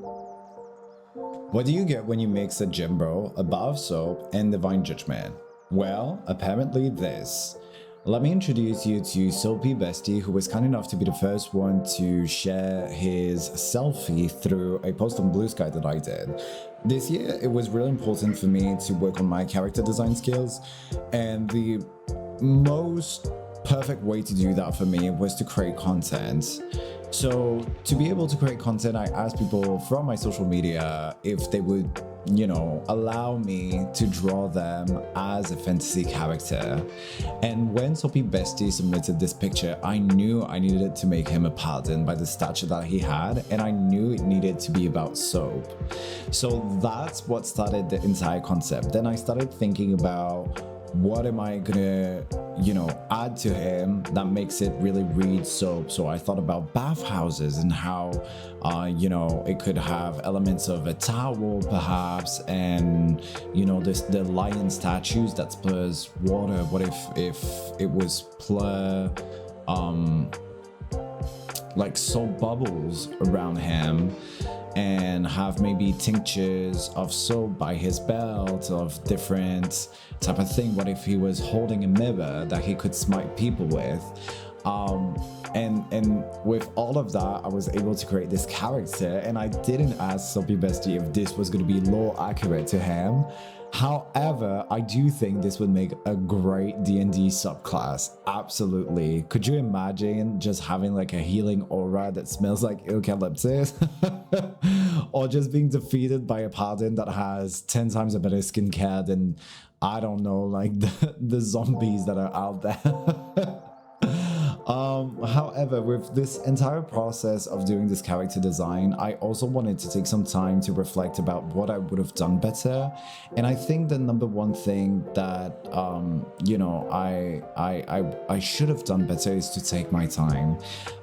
What do you get when you mix a gym bro, a bar of soap, and divine judgment? Well, apparently this. Let me introduce you to Soapiebestie, who was kind enough to be the first one to share his selfie through a post on Bluesky that I did. This year, it was really important for me to work on my character design skills, and the most perfect way to do that for me was to create content. So to be able to create content, I asked people from my social media if they would, allow me to draw them as a fantasy character. And when Soapiebestie submitted this picture, I knew I needed to make him a paladin by the stature that he had, and I knew it needed to be about soap. So that's what started the entire concept. Then I started thinking about what am I gonna, add to him that makes it really read soap. So I thought about bathhouses and how, it could have elements of a towel perhaps, and the lion statues that splurs water. What if it was like soap bubbles around him, and have maybe tinctures of soap by his belt of different type of thing. What if he was holding a mirror that he could smite people with? And with all of that, I was able to create this character, and I didn't ask Soapiebestie if this was going to be lore accurate to him. However, I do think this would make a great D&D subclass. Absolutely. Could you imagine just having like a healing aura that smells like eucalyptus? Or just being defeated by a paladin that has 10 times a better skincare than, I don't know, like the zombies that are out there. However, with this entire process of doing this character design, I also wanted to take some time to reflect about what I would have done better. And I think the number one thing that, I should have done better is to take my time,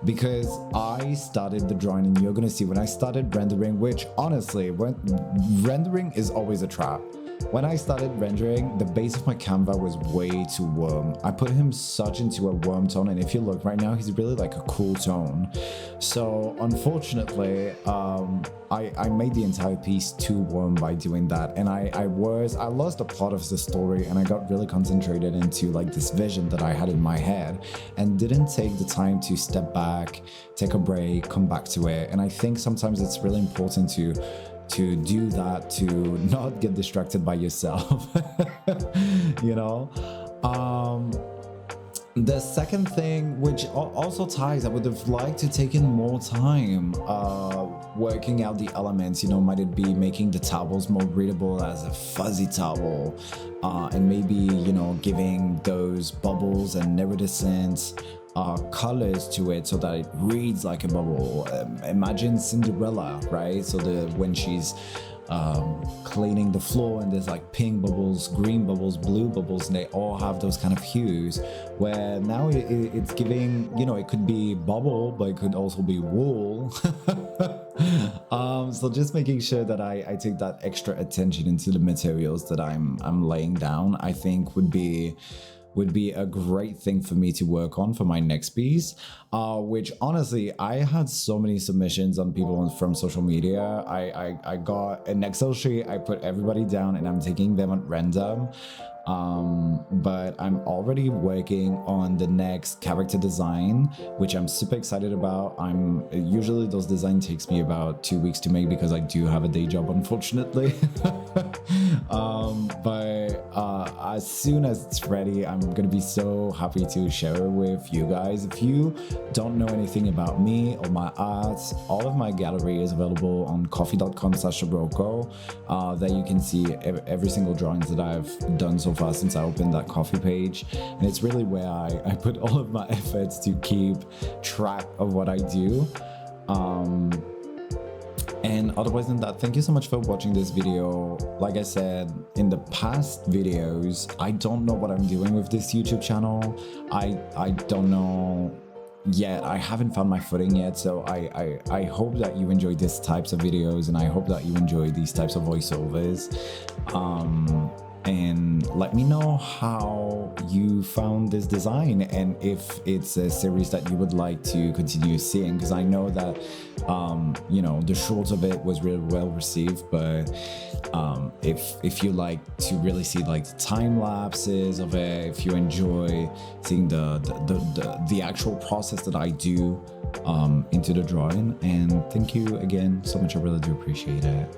because I started the drawing, and you're going to see when I started rendering, which honestly, rendering is always a trap. When I started rendering, the base of my canvas was way too warm. I put him such into a warm tone, and if you look right now, he's really like a cool tone. So unfortunately, I made the entire piece too warm by doing that, and I lost a part of the story, and I got really concentrated into like this vision that I had in my head, and didn't take the time to step back, take a break, come back to it. And I think sometimes it's really important to do that, to not get distracted by yourself. The second thing, which also ties, I would have liked to take in more time working out the elements. Might it be making the towels more readable as a fuzzy towel, and maybe giving those bubbles and iridescent colors to it so that it reads like a bubble. Imagine Cinderella, right? So when she's cleaning the floor, and there's like pink bubbles, green bubbles, blue bubbles, and they all have those kind of hues, where now it's giving, it could be bubble, but it could also be wool. So just making sure that I take that extra attention into the materials that I'm laying down, I think would be a great thing for me to work on for my next piece, which honestly, I had so many submissions on people from social media. I got an Excel sheet, I put everybody down, and I'm taking them at random. But I'm already working on the next character design, which I'm super excited about. Usually those designs takes me about 2 weeks to make, because I do have a day job, unfortunately. But as soon as it's ready, I'm gonna be so happy to share it with you guys. If you don't know anything about me or my art, all of my gallery is available on coffee.com/Soroko. There you can see every single drawings that I've done so far since I opened that coffee page, and it's really where I put all of my efforts to keep track of what I do. And otherwise than that, thank you so much for watching this video. Like I said in the past videos, I don't know what I'm doing with this YouTube channel. I don't know yet. I haven't found my footing yet, so I hope that you enjoy these types of videos, and I hope that you enjoy these types of voiceovers. and let me know how you found this design and if it's a series that you would like to continue seeing, because I know that you know, the short of it was really well received, but if you like to really see like the time lapses of it, if you enjoy seeing the actual process that I do into the drawing, and thank you again so much, I really do appreciate it.